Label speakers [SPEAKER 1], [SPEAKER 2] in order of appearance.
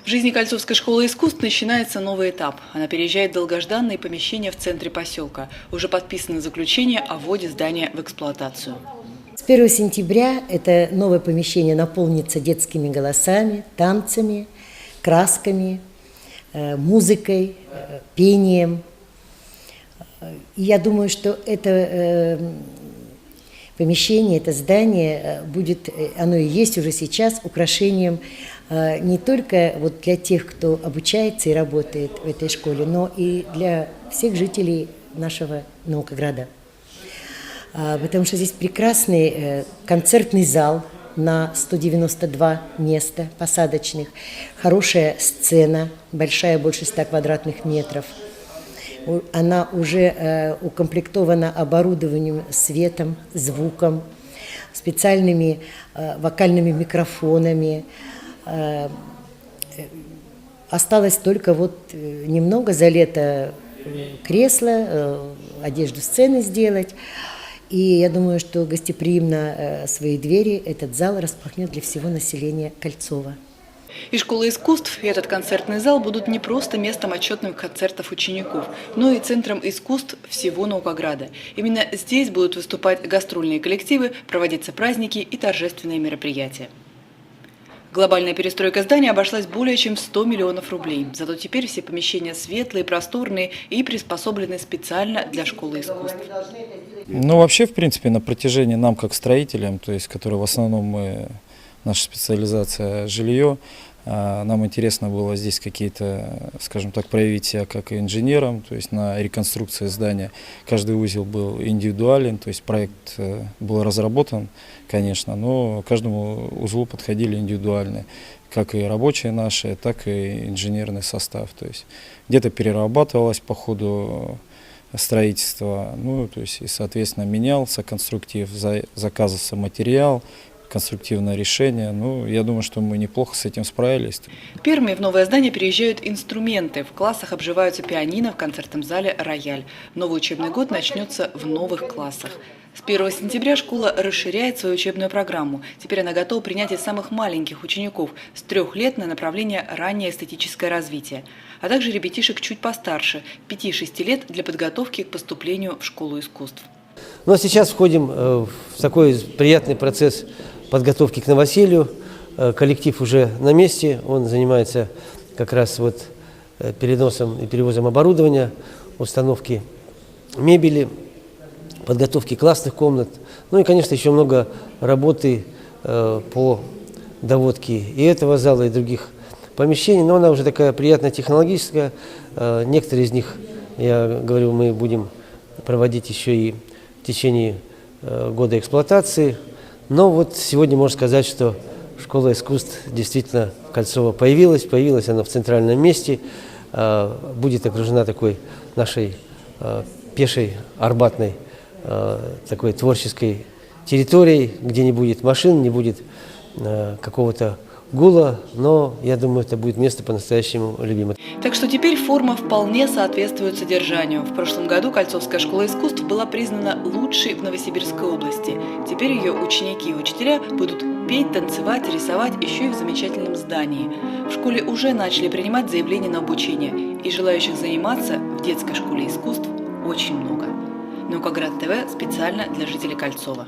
[SPEAKER 1] В жизни Кольцовской школы искусств начинается новый этап. Она переезжает в долгожданные помещения в центре поселка. Уже подписано заключение о вводе здания в эксплуатацию.
[SPEAKER 2] С 1 сентября это новое помещение наполнится детскими голосами, танцами, красками, музыкой, пением. И я думаю, что это помещение, это здание будет, оно и есть уже сейчас, украшением не только вот для тех, кто обучается и работает в этой школе, но и для всех жителей нашего Наукограда. Потому что здесь прекрасный концертный зал на 192 места посадочных, хорошая сцена, большая, больше 100 квадратных метров. Она уже укомплектована оборудованием, светом, звуком, специальными вокальными микрофонами. Осталось только вот немного за лето кресла, одежду сцены сделать. И я думаю, что гостеприимно свои двери этот зал распахнет для всего населения Кольцова.
[SPEAKER 1] И школа искусств, и этот концертный зал будут не просто местом отчетных концертов учеников, но и центром искусств всего Наукограда. Именно здесь будут выступать гастрольные коллективы, проводиться праздники и торжественные мероприятия. Глобальная перестройка здания обошлась более чем в 100 миллионов рублей. Зато теперь все помещения светлые, просторные и приспособлены специально для школы искусств.
[SPEAKER 3] Ну, вообще, в принципе, на протяжении нам, как строителям, то есть, которые в основном наша специализация жилье, нам интересно было здесь какие-то, скажем так, проявить себя как и инженером, то есть на реконструкции здания. Каждый узел был индивидуален, то есть проект был разработан, конечно, но каждому узлу подходили индивидуально, как и рабочие наши, так и инженерный состав. То есть где-то перерабатывалось по ходу строительства, ну, то есть и, соответственно, менялся конструктив, заказывался материал, конструктивное решение. Ну, я думаю, что мы неплохо с этим справились.
[SPEAKER 1] Первыми в новое здание переезжают инструменты. В классах обживаются пианино, в концертном зале рояль. Новый учебный год начнется в новых классах. С 1 сентября школа расширяет свою учебную программу. Теперь она готова принять и самых маленьких учеников с 3 лет на направление раннее эстетическое развитие, а также ребятишек чуть постарше, 5-6 лет для подготовки к поступлению в школу искусств.
[SPEAKER 4] Ну а сейчас входим в такой приятный процесс подготовки к новоселью. Коллектив уже на месте, он занимается как раз вот переносом и перевозом оборудования, установки мебели, подготовки классных комнат. Ну и, конечно, еще много работы по доводке и этого зала, и других помещений, но она уже такая приятная технологическая. Некоторые из них, я говорю, мы будем проводить еще и в течение года эксплуатации. Но вот сегодня можно сказать, что школа искусств действительно в Кольцово появилась она в центральном месте, будет окружена такой нашей пешей, арбатной, такой творческой территорией, где не будет машин, не будет какого-то гула, но я думаю, это будет место по-настоящему любимое.
[SPEAKER 1] Так что теперь форма вполне соответствует содержанию. В прошлом году Кольцовская школа искусств была признана лучшей в Новосибирской области. Теперь ее ученики и учителя будут петь, танцевать, рисовать еще и в замечательном здании. В школе уже начали принимать заявления на обучение, и желающих заниматься в детской школе искусств очень много. Наукоград ТВ специально для жителей Кольцова.